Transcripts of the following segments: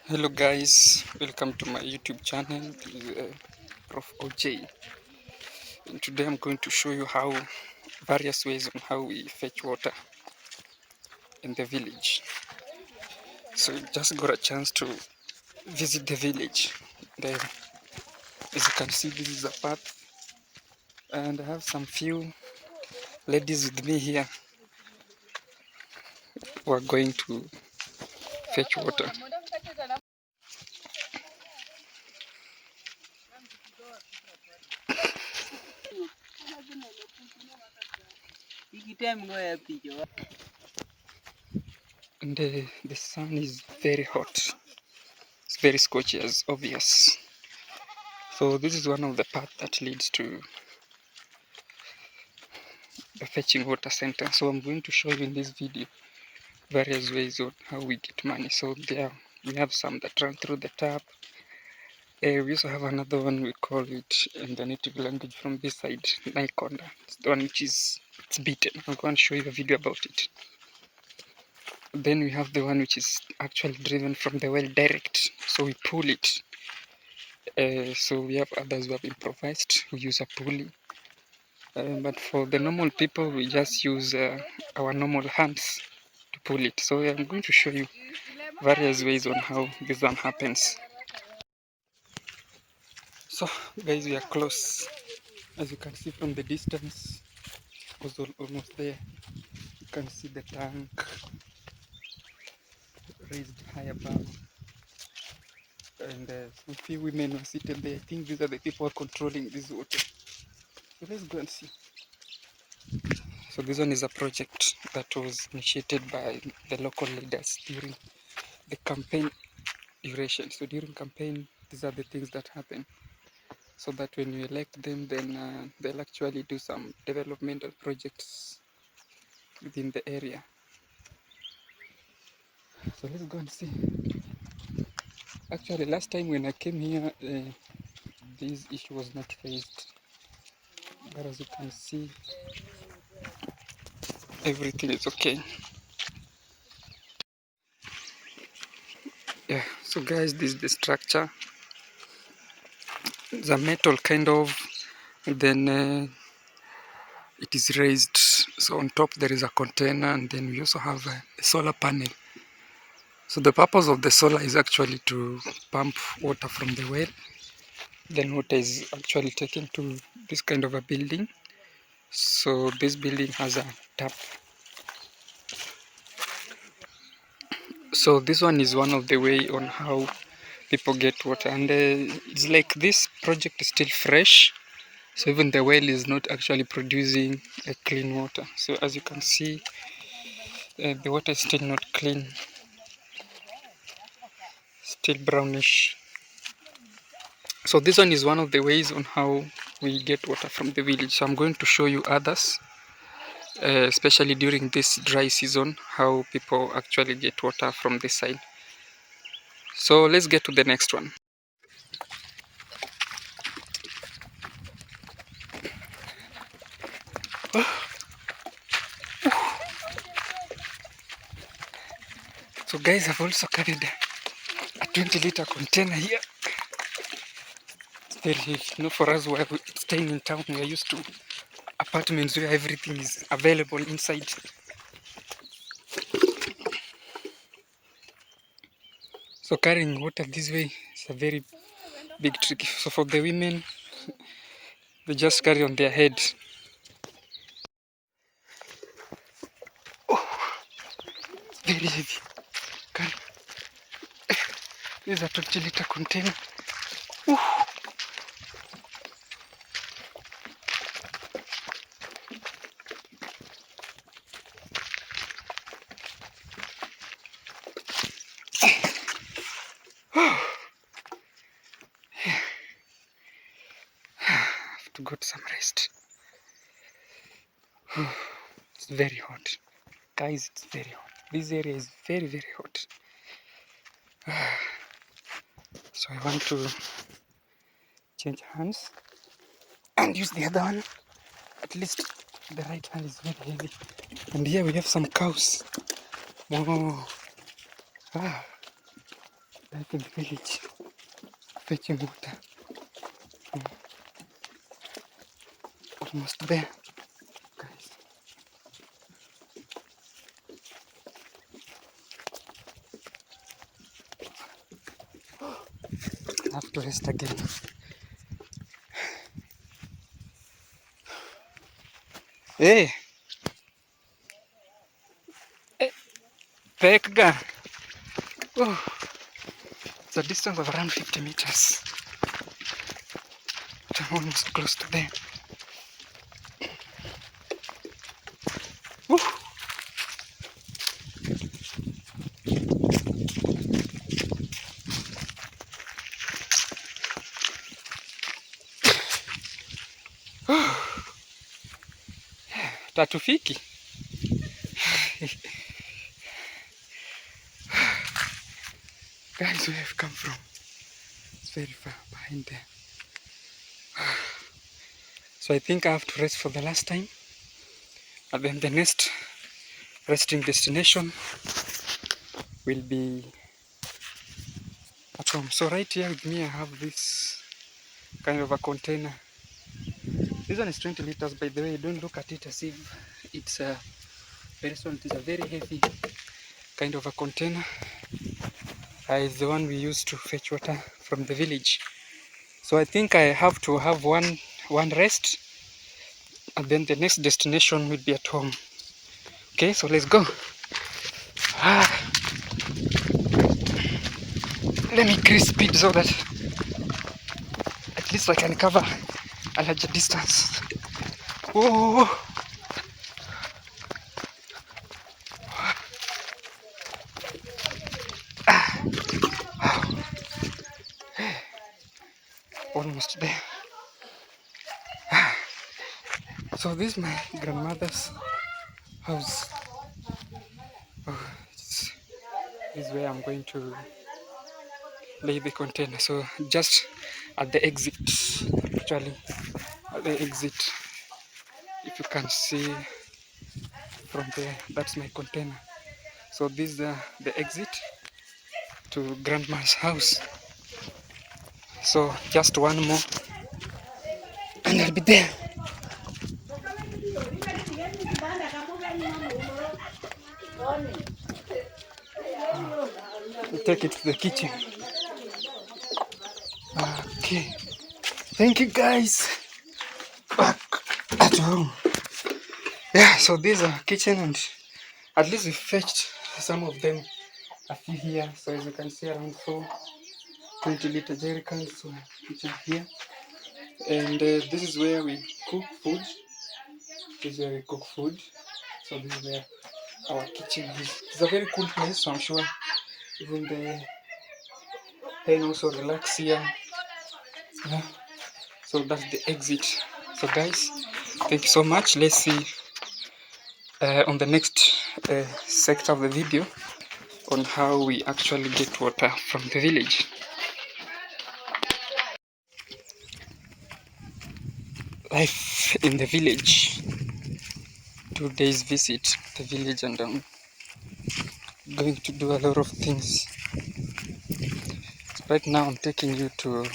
Hello guys, welcome to my YouTube channel. This is Prof OJ, and today I'm going to show you how various ways on how we fetch water in the village. So just got a chance to visit the village. As you can see, this is a path, and I have some few ladies with me here who are going to fetch water. And the sun is very hot. It's very scorchy, as obvious. So this is one of the paths that leads to the fetching water center. So I'm going to show you in this video various ways of how we get money. So there we have some that run through the tap. We also have another one, we call it in the native language from this side, Naikonda. It's the one which is it's beaten. I'm going to show you a video about it. Then we have the one which is actually driven from the well direct. So we pull it. So we have others who have improvised, who use a pulley. But for the normal people, we just use our normal hands to pull it. So I'm going to show you various ways on how this one happens. So guys, we are close. As you can see from the distance, was almost there. You can see the tank raised high above, and some few women are seated there. I think these are the people who are controlling this water. So let's go and see. So this one is a project that was initiated by the local leaders during the campaign duration. So during campaign, these are the things that happen. So that when you elect them, then they'll actually do some developmental projects within the area. So let's go and see. Actually, last time when I came here, this issue was not raised. But as you can see, everything is okay. Yeah, so guys, this is the structure. It's a metal kind of, then it is raised. So on top there is a container, and then we also have a solar panel. So the purpose of the solar is actually to pump water from the well. Then water is actually taken to this kind of a building. So this building has a tap. So this one is one of the way on how people get water, and it's like this project is still fresh. So even the well is not actually producing a clean water. So as you can see, the water is still not clean, still brownish. So this one is one of the ways on how we get water from the village. So I'm going to show you others, especially during this dry season, how people actually get water from this side. So let's get to the next one. So guys, I've also carried a 20-liter container here. It's very heavy. You know, for us who are staying in town, we are used to apartments where everything is available inside. So carrying water this way is a very big trick. So for the women, they just carry on their head. Very heavy. Carry. This is a 20-liter container. I have to get some rest. It's very hot. Guys, it's very hot. This area is very, very hot. So I want to change hands and use the other one. At least the right hand is very heavy. And here we have some cows. Oh. Ah. like in the village, fetching water. Almost there, guys. I have to rest again. Hey, Pekga. Oh, it's a distance of around 50 meters. But I'm almost close to there. Woo. Tatufiki. Guys, where I've come from, it's very far behind there. So I think I have to rest for the last time, and then the next resting destination will be at home. So right here with me I have this kind of a container. This one is 20 liters, by the way. Don't look at it as if it's very small. It is a very heavy kind of a container. It's the one we use to fetch water from the village. So I think I have to have one rest, and then the next destination will be at home. Okay, so let's go. Let me increase speed so that at least I can cover a larger distance. Whoa. Almost there. So this is my grandmother's house. This is where I'm going to lay the container. So just at the exit, actually at the exit, if you can see from there, that's my container. So this is the exit to grandma's house. So just one more and I'll be there. I'll take it to the kitchen. Okay, thank you guys. Back at home. Yeah, so this is a kitchen, and at least we fetched some of them, a few here. So as you can see, around 4 20-liter jerry cans, so kitchen here. And this is where we cook food. This is where we cook food. So this is where our kitchen is. It's a very cool place, so I'm sure even the hen also relax here. Yeah. So that's the exit. So guys, thank you so much. Let's see on the next sector of the video on how we actually get water from the village. Life in the village. 2 days visit the village, and I'm going to do a lot of things. So right now I'm taking you to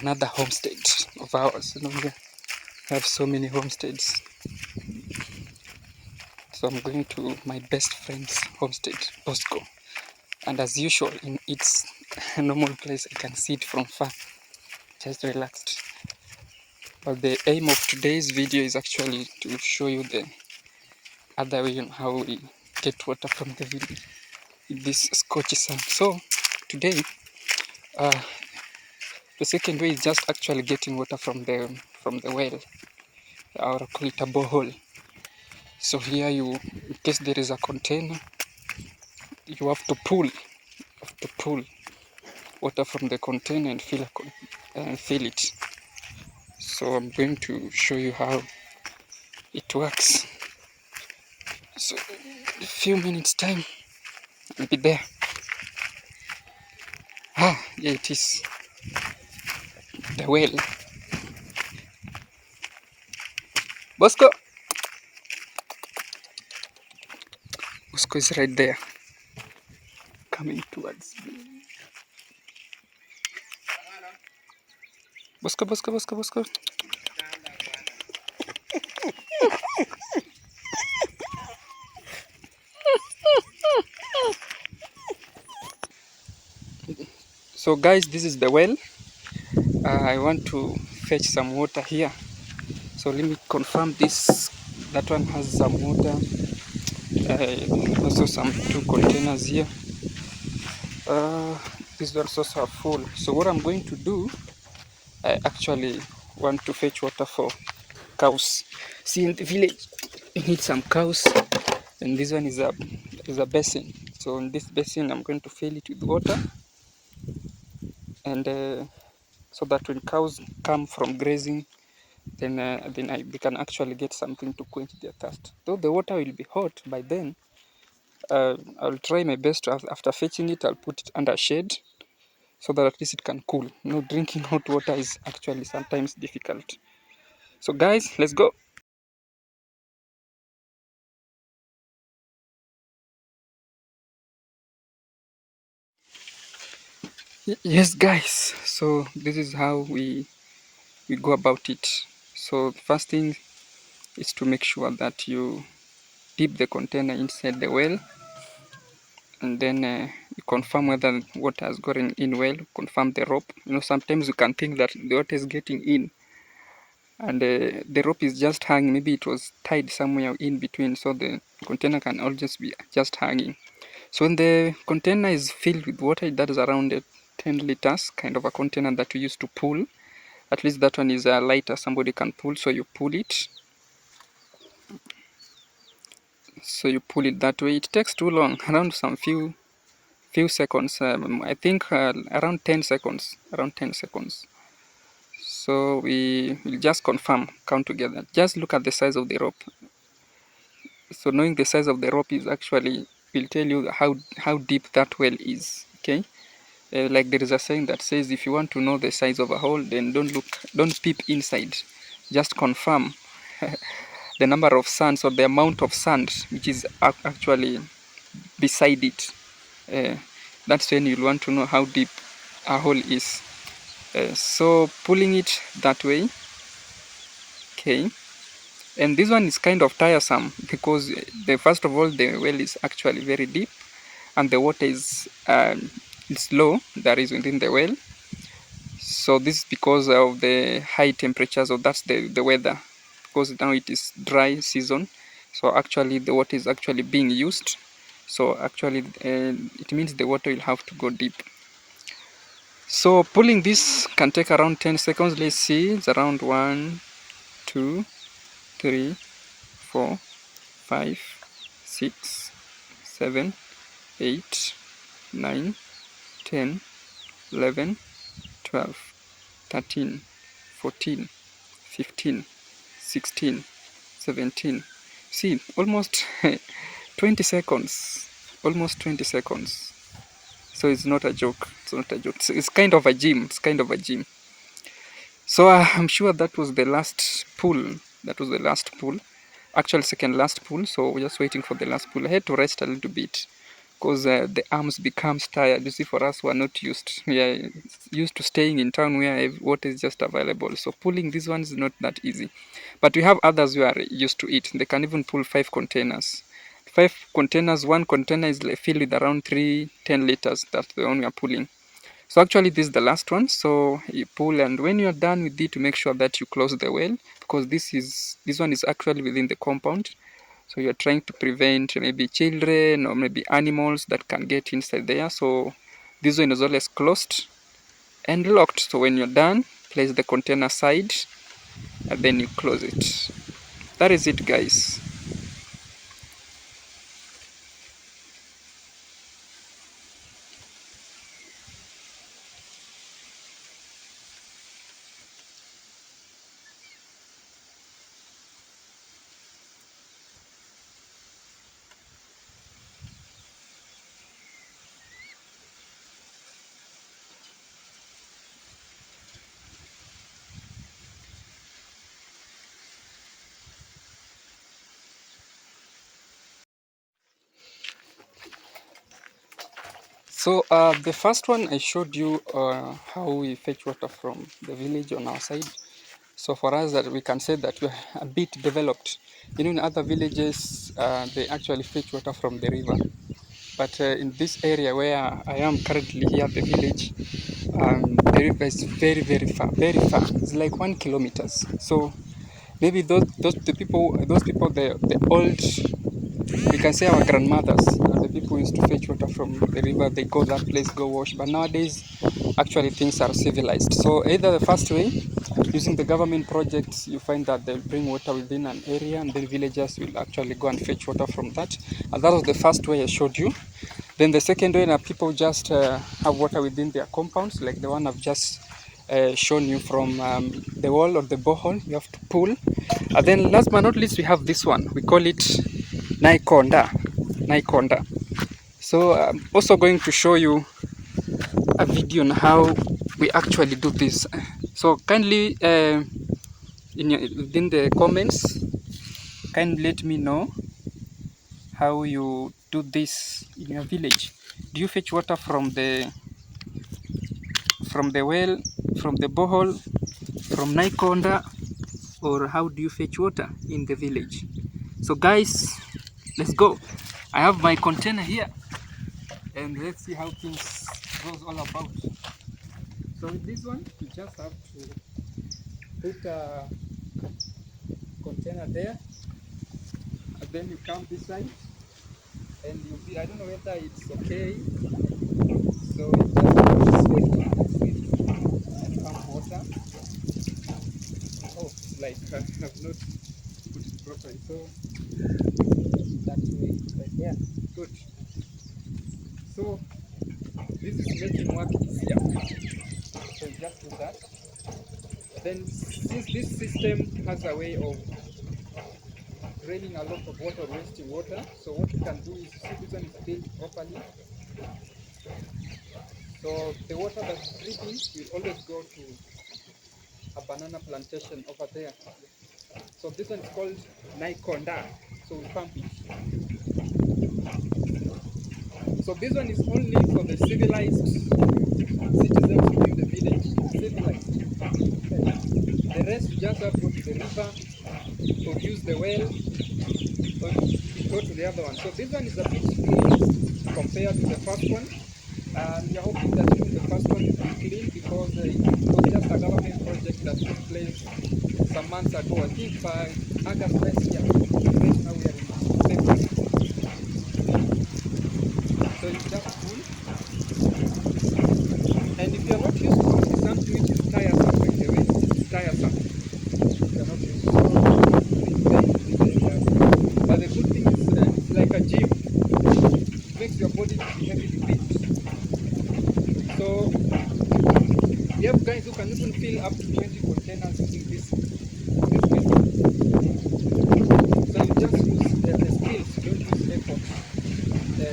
another homestead of ours. You know, we have so many homesteads. So I'm going to my best friend's homestead, Bosco. And as usual, in its normal place, I can see it from far, just relaxed. But the aim of today's video is actually to show you the other way on how we get water from the village in this scorchy sun. So today, the second way is just actually getting water from the well, or call it a borehole. So here in case there is a container, you have to pull water from the container and fill it. So I'm going to show you how it works. So in a few minutes time, I'll be there. Yeah, it is the well. Bosco is right there. coming towards me. Bosco, Bosco, Bosco, Bosco. So guys, this is the well. I want to fetch some water here. So let me confirm this. That one has some water. Also some 2 containers here. These ones also are full. So what I'm going to do, I actually want to fetch water for cows. See, in the village, you need some cows, and this one is a basin. So in this basin, I'm going to fill it with water, and so that when cows come from grazing, then they can actually get something to quench their thirst. Though the water will be hot by then, I'll try my best to after fetching it, I'll put it under shade so that at least it can cool. You know, drinking hot water is actually sometimes difficult. So guys, let's go. Yes guys, so this is how we go about it. So the first thing is to make sure that you dip the container inside the well, and then you confirm whether water has gotten in well. Confirm the rope. You know, sometimes you can think that the water is getting in and the rope is just hanging. Maybe it was tied somewhere in between, so the container can always be just hanging. So when the container is filled with water, that is around 10 liters, kind of a container that we used to pull. At least that one is lighter, somebody can pull, so you pull it. So you pull it that way. It takes too long, around some few seconds. I think around 10 seconds. Around 10 seconds. So we will just confirm, count together. Just look at the size of the rope. So knowing the size of the rope is actually will tell you how deep that well is. Okay. Like there is a saying that says, if you want to know the size of a hole, then don't peep inside. Just confirm the number of sands or the amount of sand which is actually beside it. Uh, that's when you'll want to know how deep a hole is. So pulling it that way, okay. And this one is kind of tiresome because first of all the well is actually very deep, and the water is it's low that is within the well. So this is because of the high temperatures, or that's the weather, because now it is dry season. So actually the water is actually being used. So actually it means the water will have to go deep. So pulling this can take around 10 seconds. Let's see, it's around 1, 2, 3, 4, 5, 6, 7, 8, 9, 10, 11, 12, 13, 14, 15, 16, 17. See, almost 20 seconds. Almost 20 seconds. So it's not a joke. It's not a joke. It's kind of a gym. It's kind of a gym. So I'm sure that was the last pull. That was the last pull. Actually, second last pull. So we're just waiting for the last pull. I had to rest a little bit because the arms becomes tired. You see, for us, we're not used. We are used to staying in town where water is just available. So pulling these ones is not that easy. But we have others who are used to it. They can even pull 5 containers. 5 containers, one container is filled with around 10 liters. That's the one we are pulling. So actually this is the last one. So you pull, and when you're done with it, to make sure that you close the well, because this one is actually within the compound. So you're trying to prevent maybe children or maybe animals that can get inside there. So this one is always closed and locked. So when you're done, place the container aside and then you close it. That is it, guys. So the first one I showed you how we fetch water from the village on our side. So for us, that we can say that we're a bit developed. You know, in other villages, they actually fetch water from the river. But in this area where I am currently here, the village, the river is very, very far, very far. It's like 1 kilometers. So maybe those people, the old, we can say our grandmothers, the people who used to fetch water from the river, they go that place, go wash. But nowadays, actually things are civilized. So either the first way, using the government projects, you find that they'll bring water within an area and then villagers will actually go and fetch water from that. And that was the first way I showed you. Then the second way, people just have water within their compounds, like the one I've just shown you from the wall or the borehole. You have to pull. And then last but not least, we have this one. We call it Naikonda. Naikonda. So I'm also going to show you a video on how we actually do this. So kindly within the comments, kindly let me know how you do this in your village. Do you fetch water from the well, from the borehole, from Naikonda, or how do you fetch water in the village? So guys, let's go. I have my container here and let's see how things goes all about. So with this one, you just have to put a container there, and then you come this side, and you'll be, I don't know whether it's okay. So you just pump water. Oh, like I have not put it properly. So that way, right there. Good. So this is making work easier. So you just do that. Then since this system has a way of draining a lot of water, wasting water, so what you can do is, see this one is built properly. So the water that's dripping will always go to a banana plantation over there. So this one is called Naikonda. So we pump it. So this one is only for the civilized citizens within the village. Civilized. The rest you just have to go to the river, or use the well, or go to the other one. So this one is a bit clean compared to the first one. And we are hoping that even the first one will be clean, because it was just a government project that took place some months ago. I think by August last year. Right now we are in February. So you just pull. And if you are not used to it, it's something which is tiresome, by the way. It's tiresome. If you are not used to it. But the good thing is it's like a gym. It makes your body to be heavily fit. So we have guys who can even fill up to 20 containers using this method. So you just use the skills, you don't use effort.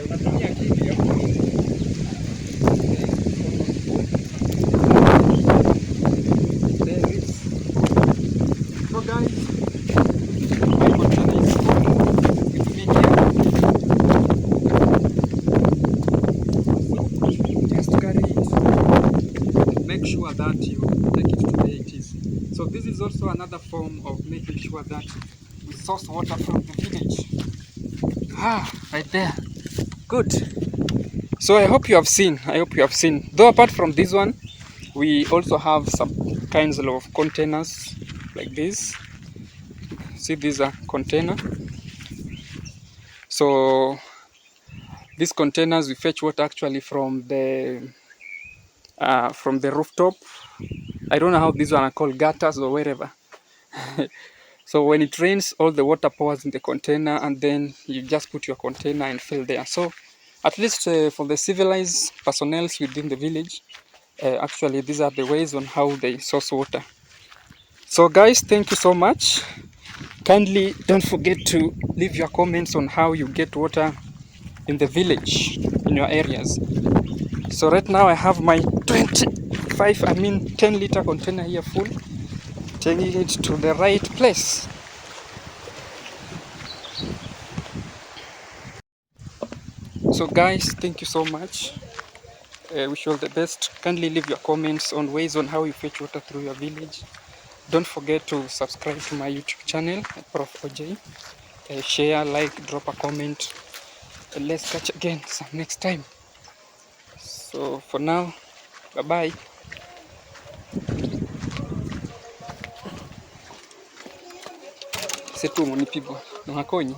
Unatumia akili ya there is. So guys, my container is with me here. Just carry it. Make sure that you take it to where it is. So this is also another form of making sure that we source water from the village. Right there. Good. So I hope you have seen. Though apart from this one, we also have some kinds of containers like this. See, these are container. So these containers, we fetch water actually from the rooftop. I don't know how these one are called, gutters or wherever. So when it rains, all the water pours in the container, and then you just put your container and fill there. So at least for the civilized personnel within the village, actually these are the ways on how they source water. So guys, thank you so much. Kindly don't forget to leave your comments on how you get water in the village, in your areas. So right now I have my 10-liter container here full, taking it to the right place. So guys, thank you so much. Wish you all the best. Kindly leave your comments on ways on how you fetch water through your village. Don't forget to subscribe to my YouTube channel, Prof. OJ. Share, like, drop a comment, and let's catch again some next time. So for now, bye bye. Setu munipigwa na Makonyi.